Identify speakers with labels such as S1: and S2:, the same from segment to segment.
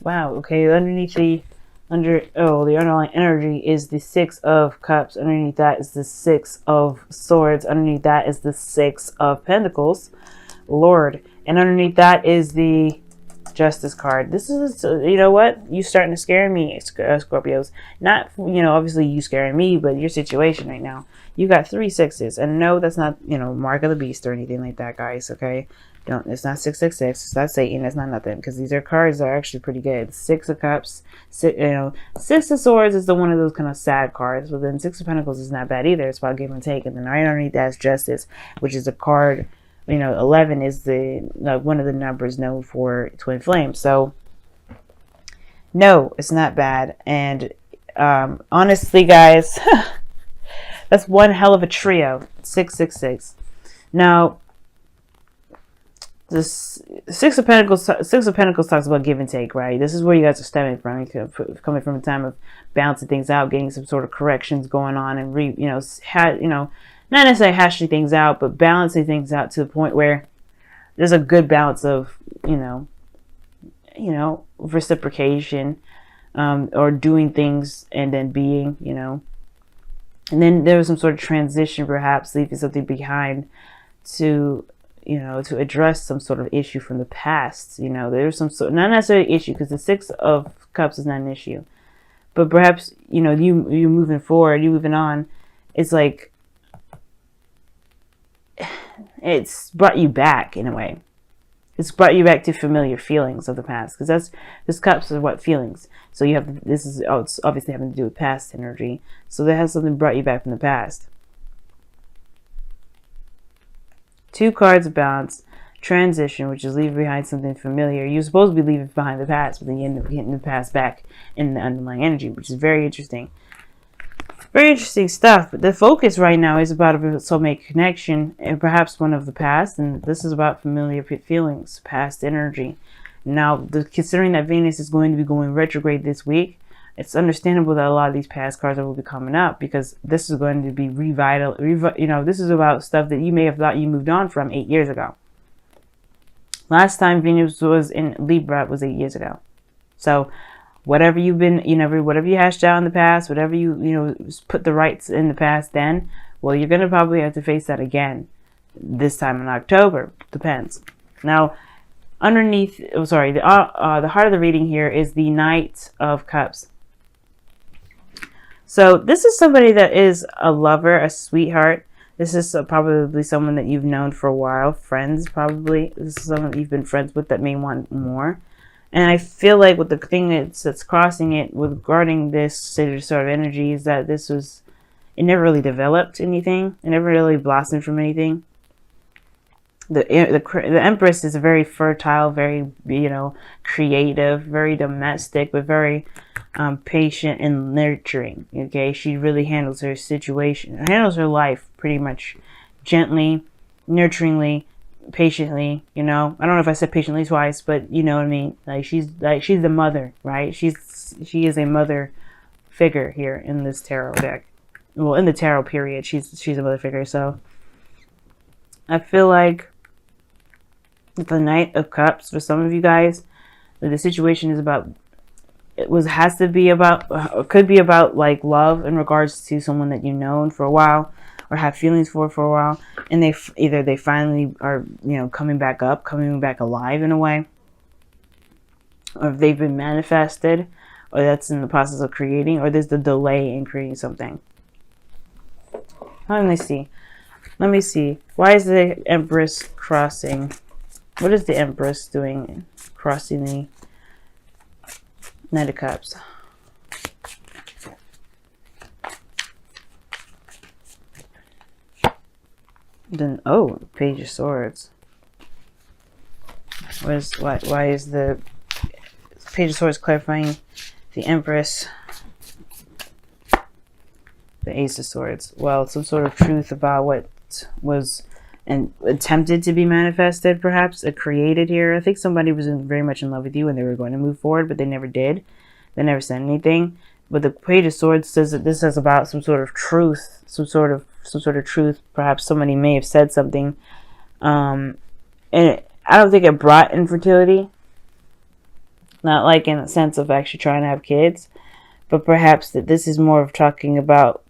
S1: Wow. Okay. Underneath the the underlying energy is the Six of Cups. Underneath that is the Six of Swords. Underneath that is the Six of Pentacles, Lord, and underneath that is the Justice card. This is, you know what? You starting to scare me, Scorpios. Not, obviously you scaring me, but your situation right now. You got 3 6s, and no, that's not, mark of the beast or anything like that, guys. Okay, don't. It's not 666. It's not Satan. It's not nothing, because these are cards that are actually pretty good. 6 of Cups. Six of Swords is the one of those kind of sad cards, but then 6 of Pentacles is not bad either. It's about give and take, and then right underneath that is Justice, which is a card. 11 is the one of the numbers known for twin flames. So no, it's not bad. And honestly, guys, that's one hell of a trio. 666. Now, this Six of Pentacles talks about give and take, right? This is where you guys are stemming from. You're coming from a time of balancing things out, getting some sort of corrections going on, and not necessarily hashing things out, but balancing things out to the point where there's a good balance of, reciprocation, or doing things and then being, and then there was some sort of transition, perhaps leaving something behind to, to address some sort of issue from the past. There's some sort, not necessarily issue, because the Six of Cups is not an issue, but perhaps, you moving forward, you moving on. It's like, it's brought you back in a way. It's brought you back to familiar feelings of the past, because this cups are what feelings. So you have it's obviously having to do with past energy. So that has something brought you back from the past. 2 cards of balance, transition, which is leaving behind something familiar. You're supposed to be leaving behind the past, but then you end up getting the past back in the underlying energy, which is very interesting. Very interesting stuff, but the focus right now is about a soulmate connection, and perhaps one of the past, and this is about familiar feelings, past energy. Now, considering that Venus is going to be going retrograde this week, it's understandable that a lot of these past cards will be coming up, because this is going to be this is about stuff that you may have thought you moved on from 8 years ago. Last time Venus was in Libra was 8 years ago. So whatever you've been, whatever you hashed out in the past, whatever you put the rights in the past then, well, you're going to probably have to face that again this time in October. Depends. Now, underneath, the heart of the reading here is the Knight of Cups. So this is somebody that is a lover, a sweetheart. This is probably someone that you've known for a while, friends probably. This is someone that you've been friends with that may want more. And I feel like with the thing that's crossing it regarding this sort of energy is that it never really developed anything. It never really blossomed from anything. The Empress is very fertile, very, creative, very domestic, but very patient and nurturing. Okay, she really handles her situation, handles her life pretty much gently, nurturingly, patiently. I don't know if I said patiently twice, but you know what I mean. She's the mother, right? She is a mother figure here in this tarot deck. Well, in the tarot period, she's a mother figure. So I feel like the Knight of Cups, for some of you guys, the situation is about, could be about like love in regards to someone that you've known for a while or have feelings for a while, and they finally are, coming back alive in a way, or if they've been manifested, or that's in the process of creating, or there's the delay in creating something. Let me see. Why is the Empress crossing? What is the Empress doing crossing the Knight of Cups? Then, Page of Swords. Why is the Page of Swords clarifying the Empress? The Ace of Swords. Well, some sort of truth about what was and attempted to be manifested, perhaps, created here. I think somebody was very much in love with you and they were going to move forward, but they never did. They never said anything. But the Page of Swords says that this is about some sort of truth, some sort of truth. Perhaps somebody may have said something, and I don't think it brought infertility. Not like in a sense of actually trying to have kids, but perhaps that this is more of talking about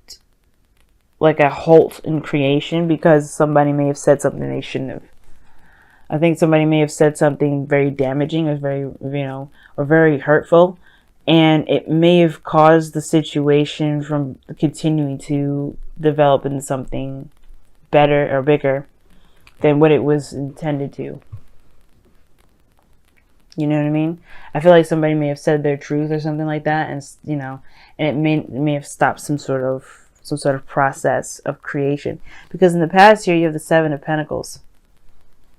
S1: like a halt in creation because somebody may have said something they shouldn't have. I think somebody may have said something very damaging or very, or very hurtful, and it may have caused the situation from continuing to develop into something better or bigger than what it was intended to. You know what I mean? I feel like somebody may have said their truth or something like that, and and it may have stopped some sort of process of creation. Because in the past here, you have the Seven of Pentacles.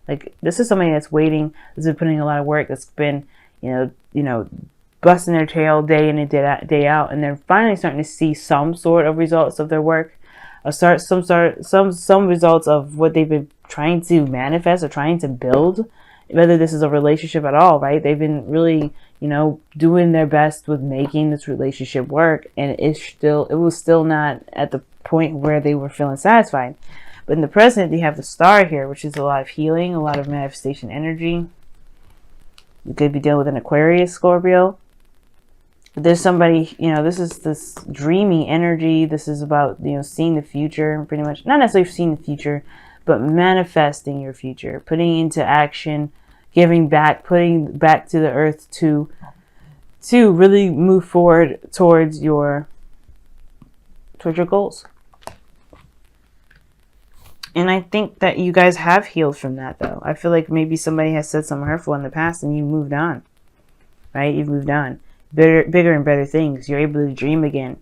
S1: Like, this is somebody that's waiting, that's been putting a lot of work, that's been, busting their tail day in and day out, and they're finally starting to see some sort of results of their work, or some results of what they've been trying to manifest or trying to build. Whether this is a relationship at all, right? They've been really, doing their best with making this relationship work, and it was still not at the point where they were feeling satisfied. But in the present, you have the Star here, which is a lot of healing, a lot of manifestation energy. You could be dealing with an Aquarius, Scorpio. There's somebody, this is this dreamy energy. This is about, seeing the future, pretty much. Not necessarily seeing the future, but manifesting your future, putting into action, giving back, putting back to the earth to really move forward towards your goals. And I think that you guys have healed from that, though. I feel like maybe somebody has said something hurtful in the past and you moved on, right? You've moved on. Bigger and better things. You're able to dream again,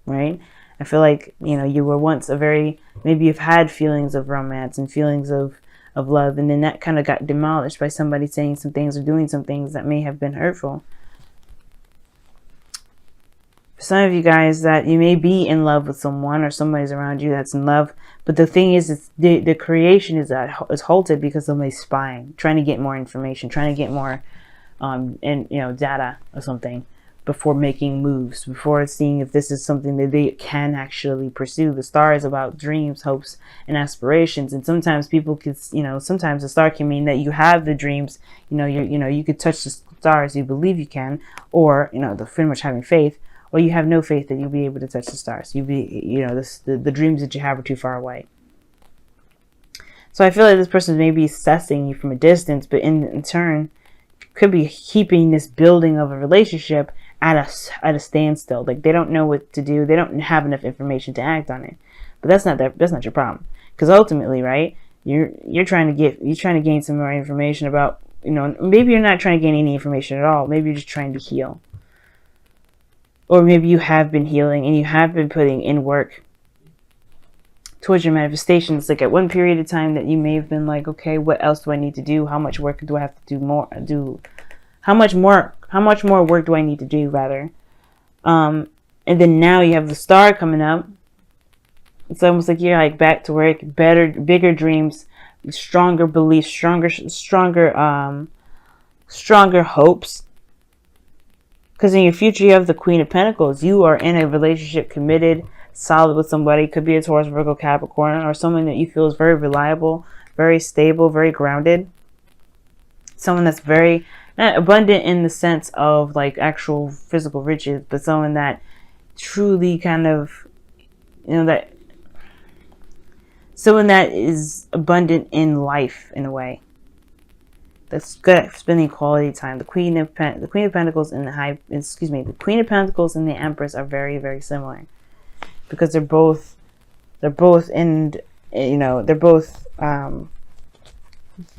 S1: right? I feel like, you were once maybe you've had feelings of romance and feelings of love, and then that kind of got demolished by somebody saying some things or doing some things that may have been hurtful. For some of you guys, that you may be in love with someone or somebody's around you that's in love, but the thing is, the creation is halted because somebody's spying, trying to get more information, trying to get more data or something, before making moves, before seeing if this is something that they can actually pursue. The Star is about dreams, hopes, and aspirations. And sometimes people could, sometimes the Star can mean that you have the dreams, you could touch the stars, you believe you can, or, the pretty much having faith, or you have no faith that you'll be able to touch the stars. The dreams that you have are too far away. So I feel like this person may be assessing you from a distance, but in turn, could be keeping this building of a relationship at a standstill. Like, they don't know what to do. They don't have enough information to act on it. But that's not your problem. Because ultimately, right, you're trying to gain some more information about, maybe you're not trying to gain any information at all. Maybe you're just trying to heal. Or maybe you have been healing and you have been putting in work towards your manifestations. Like, at one period of time that you may have been like, okay, what else do I need to do? How much work do I have to do? How much more work do I need to do, rather? And then now you have the Star coming up. It's almost like you're like back to work, bigger dreams, stronger beliefs, stronger hopes. Because in your future, you have the Queen of Pentacles. You are in a relationship, committed, solid with somebody. Could be a Taurus, Virgo, Capricorn, or someone that you feel is very reliable, very stable, very grounded. Someone that's very not abundant in the sense of like actual physical riches, but someone that truly kind of, someone that is abundant in life in a way. That's good at spending quality time. The Queen of Pentacles and the Queen of Pentacles and the Empress are very, very similar, because they're both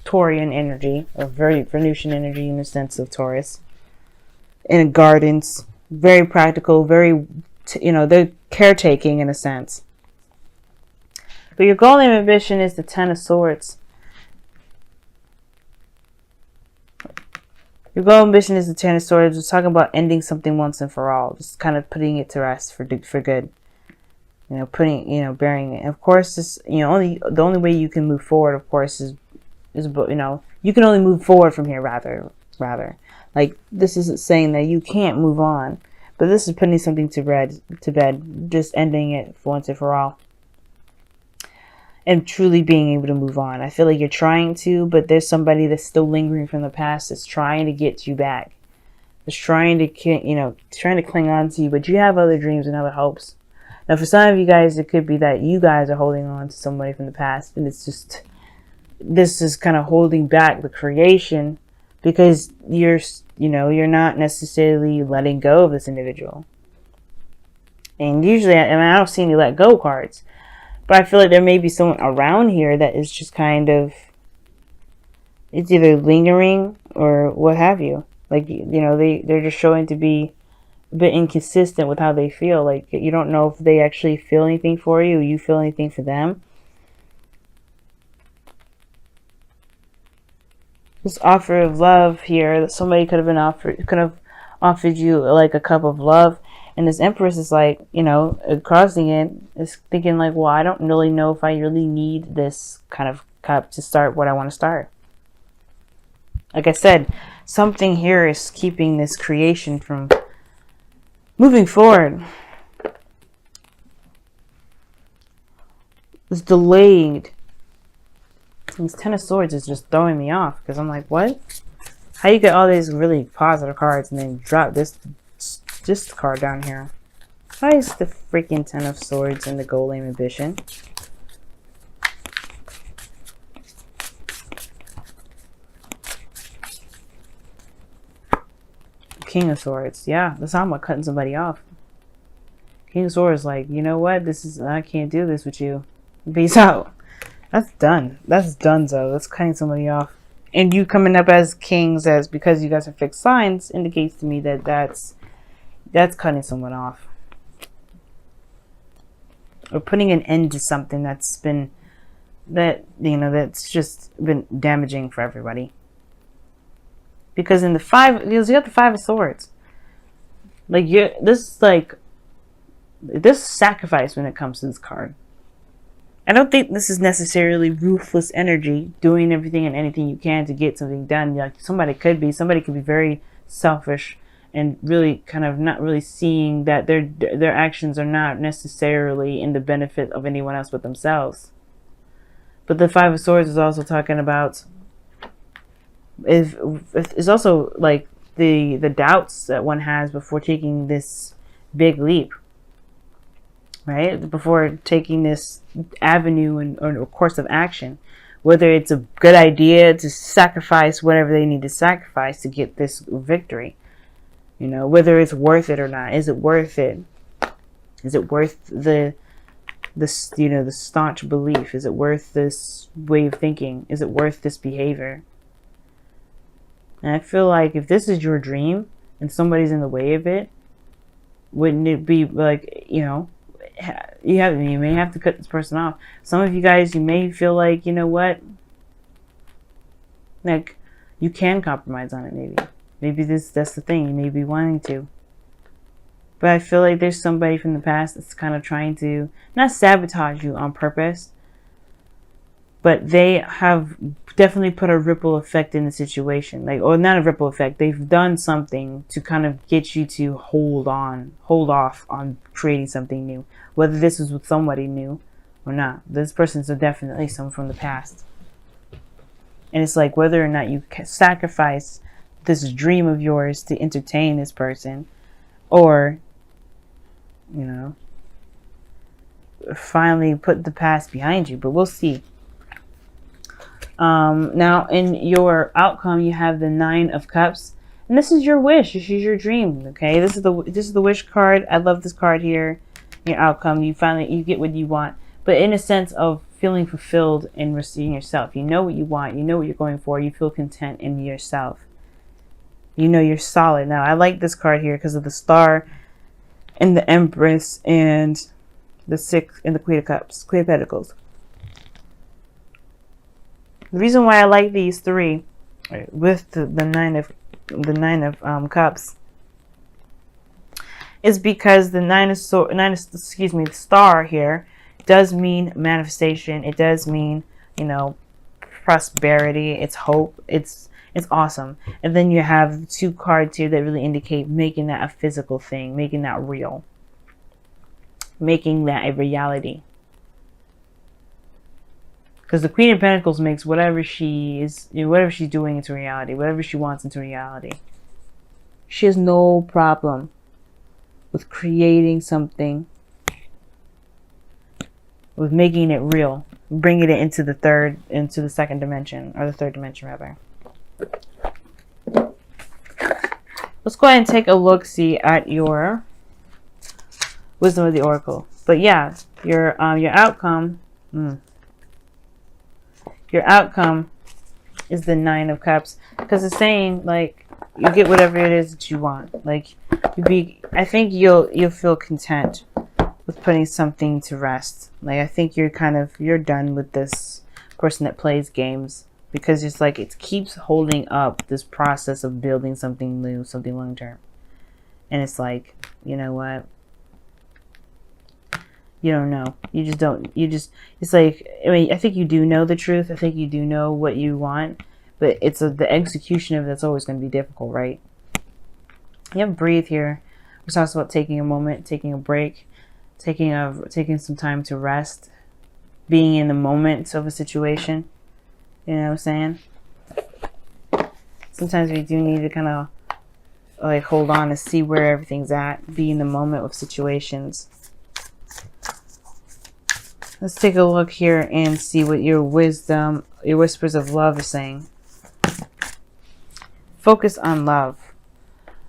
S1: Taurian energy, or very Venusian energy in the sense of Taurus. In gardens, very practical, very, they're caretaking in a sense. But your goal and ambition is the Ten of Swords. Your goal and ambition is the Ten of Swords. We're talking about ending something once and for all. Just kind of putting it to rest for good. Burying it. And of course, this, the only way you can move forward, of course, is you can only move forward from here, rather. Like, this isn't saying that you can't move on, but this is putting something to bed, just ending it for once and for all. And truly being able to move on. I feel like you're trying to, but there's somebody that's still lingering from the past that's trying to get you back. is trying to, trying to cling on to you, but you have other dreams and other hopes. Now, for some of you guys, it could be that you guys are holding on to somebody from the past, and it's just, this is kind of holding back the creation because you're not necessarily letting go of this individual. And usually, I don't see any let go cards, but I feel like there may be someone around here that is just kind of, it's either lingering or what have you. Like, they're just showing to be a bit inconsistent with how they feel. Like, you don't know if they actually feel anything for you, or you feel anything for them. This offer of love here that somebody could have offered you like a cup of love, and this Empress is like, crossing it, is thinking like, well, I don't really know if I really need this kind of cup to start what I want to start. Like I said, something here is keeping this creation from moving forward. It's delayed. This Ten of Swords is just throwing me off because I'm like, what? How you get all these really positive cards and then drop this card down here? Why is the freaking Ten of Swords and the Golem Ambition? King of Swords. Yeah, that's how I'm cutting somebody off. King of Swords like, you know what? I can't do this with you. Peace out. That's done. That's donezo. That's cutting somebody off. And you coming up as kings, as because you guys are fixed signs, indicates to me that that's cutting someone off. Or putting an end to something that's just been damaging for everybody. Because in the you got the Five of Swords. Like, this is sacrifice when it comes to this card. I don't think this is necessarily ruthless energy, doing everything and anything you can to get something done. Like, somebody could be very selfish and really kind of not really seeing that their actions are not necessarily in the benefit of anyone else but themselves. But the Five of Swords is also talking about is also like the doubts that one has before taking this big leap, right? Before taking this avenue or course of action, whether it's a good idea to sacrifice whatever they need to sacrifice to get this victory, whether it's worth it or not. Is it worth it? Is it worth the staunch belief? Is it worth this way of thinking? Is it worth this behavior? And I feel like if this is your dream and somebody's in the way of it, wouldn't it be like, you may have to cut this person off. Some of you guys, you may feel like, you know what? Like, you can compromise on it, maybe. Maybe that's the thing. You may be wanting to. But I feel like there's somebody from the past that's kind of trying to, not sabotage you on purpose, but they have definitely put a ripple effect in the situation. Like, or not a ripple effect. They've done something to kind of get you to hold off on creating something new. Whether this is with somebody new or not. This person's definitely someone from the past. And it's like whether or not you sacrifice this dream of yours to entertain this person, or, finally put the past behind you. But we'll see. Now in your outcome, you have the Nine of Cups, and this is your wish. This is your dream. Okay, this is the wish card. I love this card here. Your outcome, you get what you want, but in a sense of feeling fulfilled and receiving yourself. You know what you want. You know what you're going for. You feel content in yourself. You're solid. Now I like this card here because of the Star and the Empress and the Six and the Queen of Cups, Queen of Pentacles. The reason why I like these three with the Nine of Cups is because the Star here does mean manifestation. It does mean, prosperity. It's hope. It's awesome. And then you have the two cards here that really indicate making that a physical thing, making that real, making that a reality. Because the Queen of Pentacles makes whatever she's doing into reality, whatever she wants into reality. She has no problem with creating something, with making it real, bringing it into the second dimension, or the third dimension rather. Let's go ahead and take a look-see at your wisdom of the oracle. But yeah, your outcome, your outcome is the 9 of Cups, because it's saying like you get whatever it is that you want. Like I think you'll feel content with putting something to rest. Like I think you're done with this person that plays games, because it's like it keeps holding up this process of building something new, something long term. And it's like, you know what? You don't know. It's like, I mean, I think you do know the truth. I think you do know what you want, but it's the execution of it that's always going to be difficult, right? You have breathe here, which talks about taking a moment, taking a break, taking some time to rest, being in the moment of a situation. You know what I'm saying? Sometimes we do need to kind of like hold on and see where everything's at, be in the moment of situations. Let's take a look here and see what your wisdom, your whispers of love is saying. Focus on love.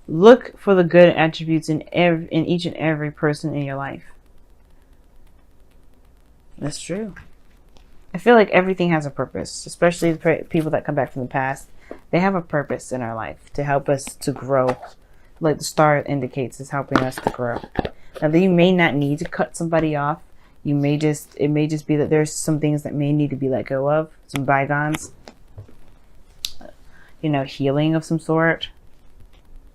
S1: Look for the good attributes in each and every person in your life. That's true. I feel like everything has a purpose, especially the people that come back from the past. They have a purpose in our life to help us to grow. Like the star indicates, is helping us to grow. Now, you may not need to cut somebody off. It may just be that there's some things that may need to be let go of, some bygones. You know, healing of some sort,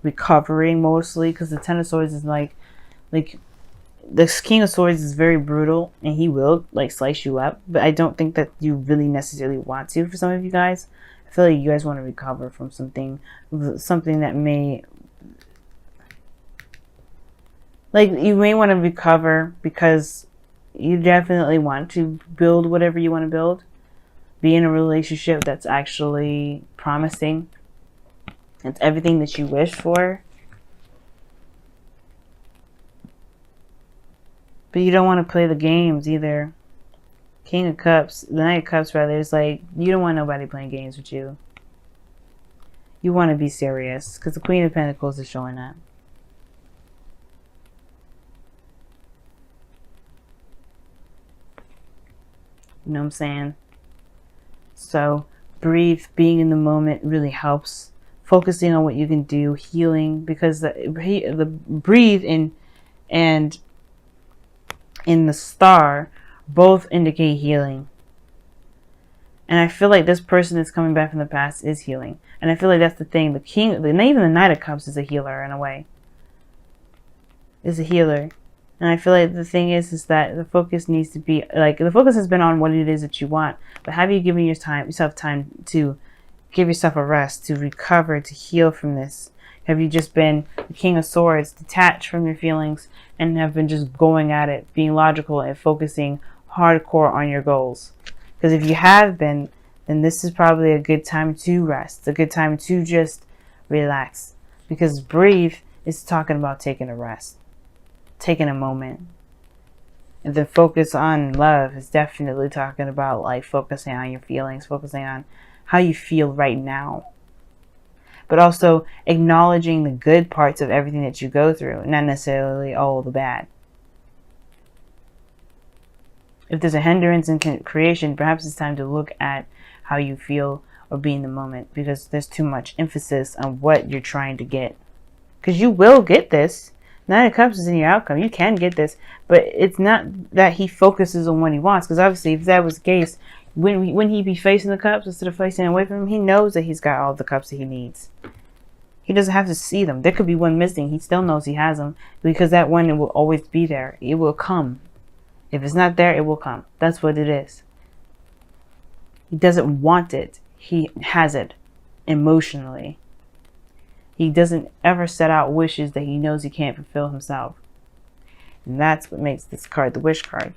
S1: recovering mostly, because the Ten of Swords is like the King of Swords is very brutal, and he will like slice you up. But I don't think that you really necessarily want to. For some of you guys, I feel like you guys want to recover from something that may, like, you may want to recover because you definitely want to build whatever you want to build. Be in a relationship that's actually promising. It's everything that you wish for. But you don't want to play the games either. King of Cups, the Knight of Cups rather, is like, you don't want nobody playing games with you. You want to be serious, because the Queen of Pentacles is showing that. You know what I'm saying? So, breathe, being in the moment really helps. Focusing on what you can do, healing, because the breathe and in the star both indicate healing. And I feel like this person that's coming back from the past is healing. And I feel like that's the thing. Even the Knight of Cups is a healer in a way. Is a healer. And I feel like the thing is that the focus needs to be, like, the focus has been on what it is that you want. But have you given yourself time to give yourself a rest, to recover, to heal from this? Have you just been the King of Swords, detached from your feelings, and have been just going at it, being logical and focusing hardcore on your goals? Because if you have been, then this is probably a good time to rest, a good time to just relax. Because breathe is talking about taking a rest, taking a moment. And the focus on love is definitely talking about like focusing on your feelings, focusing on how you feel right now. But also acknowledging the good parts of everything that you go through, not necessarily all the bad. If there's a hindrance in creation, perhaps it's time to look at how you feel or be in the moment, because there's too much emphasis on what you're trying to get. Because you will get this. Nine of Cups is in your outcome. You can get this, but it's not that he focuses on what he wants. Because obviously, if that was the case, when he be facing the cups instead of facing away from him, he knows that he's got all the cups that he needs. He doesn't have to see them. There could be one missing. He still knows he has them, because that one, it will always be there. It will come. If it's not there, it will come. That's what it is. He doesn't want it. He has it emotionally. He doesn't ever set out wishes that he knows he can't fulfill himself. And that's what makes this card the wish card.